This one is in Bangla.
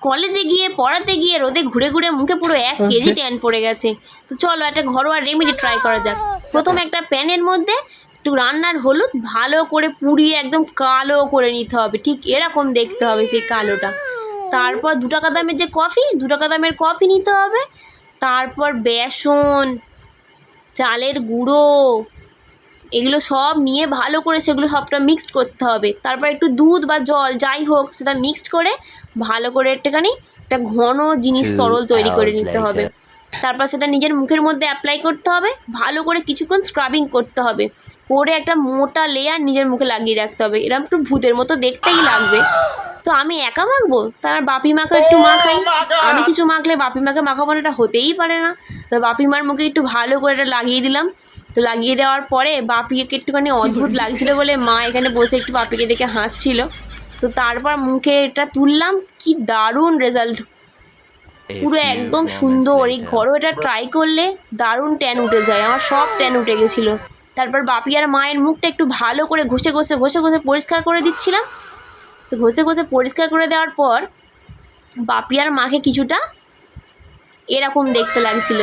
কলেজে গিয়ে পড়াতে গিয়ে রোদে ঘুরে ঘুরে মুখে পুরো 1 কেজি ট্যান পড়ে গেছে। তো চলো একটা ঘরোয়া রেমেডি ট্রাই করা যাক। প্রথমে একটা প্যানের মধ্যে একটু রান্নার হলুদ ভালো করে পুড়িয়ে একদম কালো করে নিতে হবে, ঠিক এরকম দেখতে হবে সেই কালোটা। তারপর 2 টাকা দামের যে কফি, 2 টাকা দামের কফি নিতে হবে। তারপর বেসন, চালের গুঁড়ো, এগুলো সব নিয়ে ভালো করে সেগুলো সবটা মিক্সড করতে হবে। তারপর একটু দুধ বা জল যাই হোক সেটা মিক্সড করে ভালো করে একটুখানি একটা ঘন জিনিস তরল তৈরি করে নিতে হবে। তারপর সেটা নিজের মুখের মধ্যে অ্যাপ্লাই করতে হবে, ভালো করে কিছুক্ষণ স্ক্রাবিং করতে হবে, করে একটা মোটা লেয়ার নিজের মুখে লাগিয়ে রাখতে হবে। এরকম একটু ভূতের মতো দেখতেই লাগবে। তো আমি একা মাখবো, তার বাপি মাকে একটু মাখাই। আমি কিছু মাখলে বাপি মাকে মাখাবো না, এটা হতেই পারে না। তো বাপি মার মুখে একটু ভালো করে এটা লাগিয়ে দিলাম। তো লাগিয়ে দেওয়ার পরে বাপিকে একটুখানি অদ্ভুত লাগছিল বলে মা এখানে বসে একটু বাপিকে দেখে হাসছিল। তো তারপর মুখে এটা তুললাম, কি দারুণ রেজাল্ট, পুরো একদম সুন্দর। এই ঘরও এটা ট্রাই করলে দারুণ ট্যান উঠে যায়, আমার সব ট্যান উঠে গেছিলো। তারপর বাপি আর মায়ের মুখটা একটু ভালো করে ঘষে পরিষ্কার করে দিচ্ছিলাম। তো ঘষে পরিষ্কার করে দেওয়ার পর বাপি আর মাকে কিছুটা এরকম দেখতে লাগছিল।